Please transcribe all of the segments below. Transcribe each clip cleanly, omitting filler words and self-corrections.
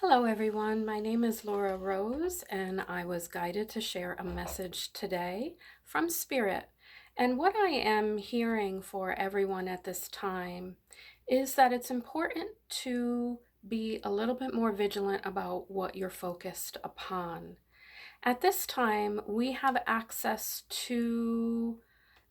Hello, everyone. My name is Laura Rose, and I was guided to share a message today from Spirit. And what I am hearing for everyone at this time is that it's important to be a little bit more vigilant about what you're focused upon. At this time, we have access to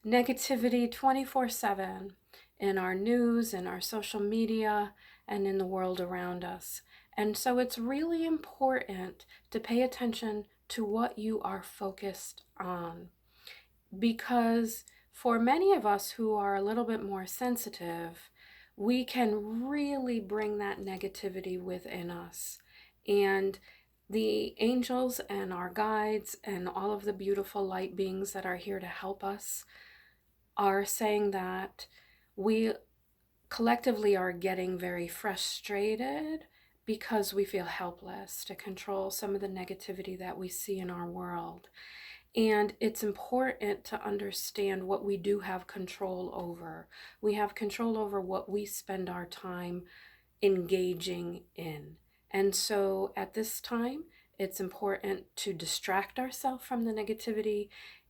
negativity 24/7 in our news, in our social media, and in the world around us. And so it's really important to pay attention to what you are focused on. Because for many of us who are a little bit more sensitive, we can really bring that negativity within us. And the angels and our guides and all of the beautiful light beings that are here to help us are saying that we collectively are getting very frustrated because we feel helpless to control some of the negativity that we see in our world. And it's important to understand what we do have control over. We have control over what we spend our time engaging in. And so at this time, it's important to distract ourselves from the negativity.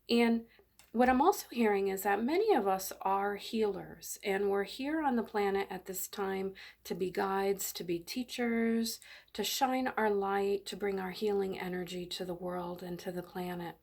And what I'm also hearing is that many of us are healers, and we're here on the planet at this time to be guides, to be teachers, to shine our light, to bring our healing energy to the world and to the planet.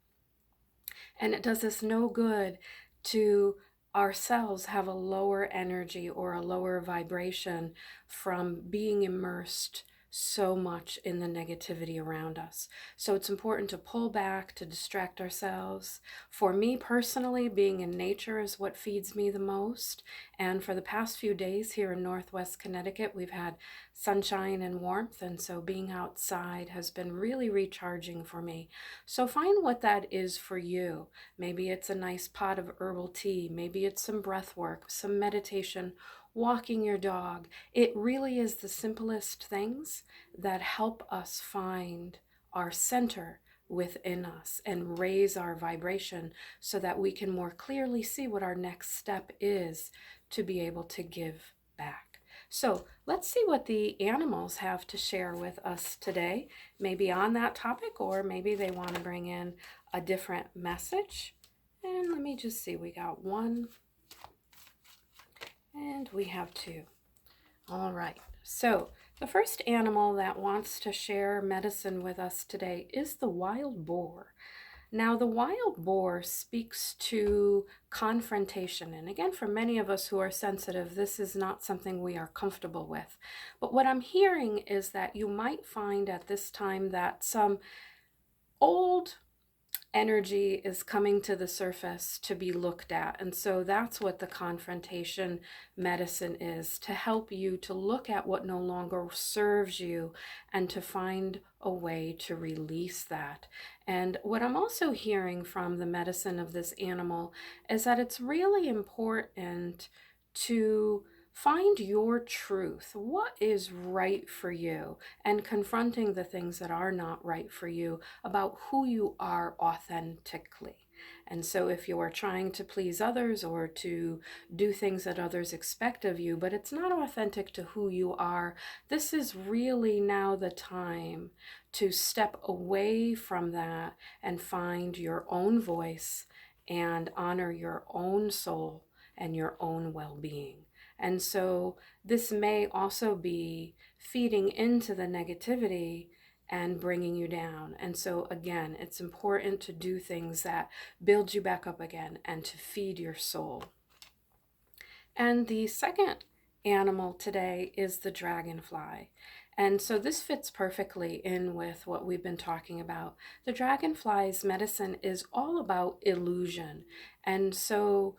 And it does us no good to ourselves have a lower energy or a lower vibration from being immersed so much in the negativity around us. So it's important to pull back, to distract ourselves. For me personally, being in nature is what feeds me the most. And for the past few days here in Northwest Connecticut, we've had sunshine and warmth. And so being outside has been really recharging for me. So find what that is for you. Maybe it's a nice pot of herbal tea. Maybe it's some breath work, some meditation, walking your dog. It really is the simplest things that help us find our center within us and raise our vibration so that we can more clearly see what our next step is to be able to give back. So let's see what the animals have to share with us today, maybe on that topic, or maybe they want to bring in a different message. And let me just see, we got one and we have two. All right, so the first animal that wants to share medicine with us today is the wild boar. Now, the wild boar speaks to confrontation. And again, for many of us who are sensitive, this is not something we are comfortable with. But what I'm hearing is that you might find at this time that some old energy is coming to the surface to be looked at. And so that's what the confrontation medicine is, to help you to look at what no longer serves you and to find a way to release that. And what I'm also hearing from the medicine of this animal is that it's really important to find your truth. What is right for you? And confronting the things that are not right for you about who you are authentically. And so if you are trying to please others or to do things that others expect of you, but it's not authentic to who you are, this is really now the time to step away from that and find your own voice and honor your own soul and your own well-being. And so this may also be feeding into the negativity and bringing you down. And so again, it's important to do things that build you back up again and to feed your soul. And the second animal today is the dragonfly. And so this fits perfectly in with what we've been talking about. The dragonfly's medicine is all about illusion. And so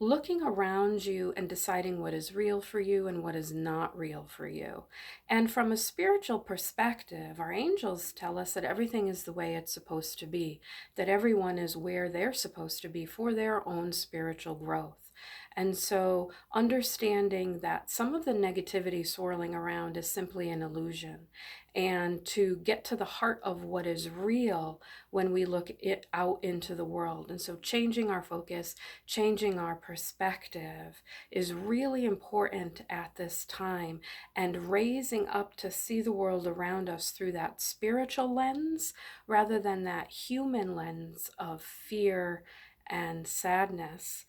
looking around you and deciding what is real for you and what is not real for you. And from a spiritual perspective, our angels tell us that everything is the way it's supposed to be, that everyone is where they're supposed to be for their own spiritual growth. And so understanding that some of the negativity swirling around is simply an illusion, and to get to the heart of what is real when we look it out into the world. And so changing our focus, changing our perspective is really important at this time, and raising up to see the world around us through that spiritual lens rather than that human lens of fear and sadness,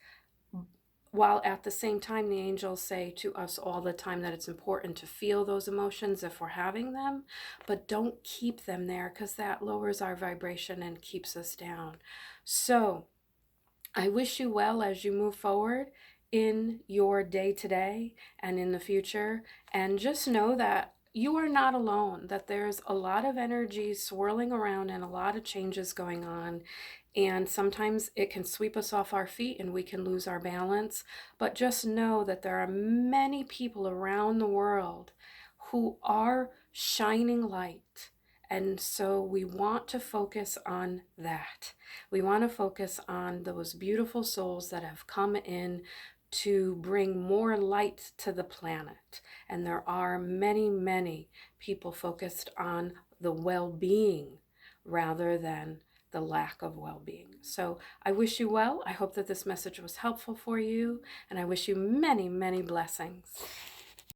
while at the same time the angels say to us all the time that it's important to feel those emotions if we're having them, but don't keep them there, because that lowers our vibration and keeps us down. So I wish you well as you move forward in your day today and in the future. And just know that you are not alone, that there's a lot of energy swirling around and a lot of changes going on. And sometimes it can sweep us off our feet and we can lose our balance. But just know that there are many people around the world who are shining light. And so we want to focus on that. We want to focus on those beautiful souls that have come in to bring more light to the planet. And there are many, many people focused on the well-being rather than the lack of well-being. So I wish you well. I hope that this message was helpful for you, and I wish you many, many blessings.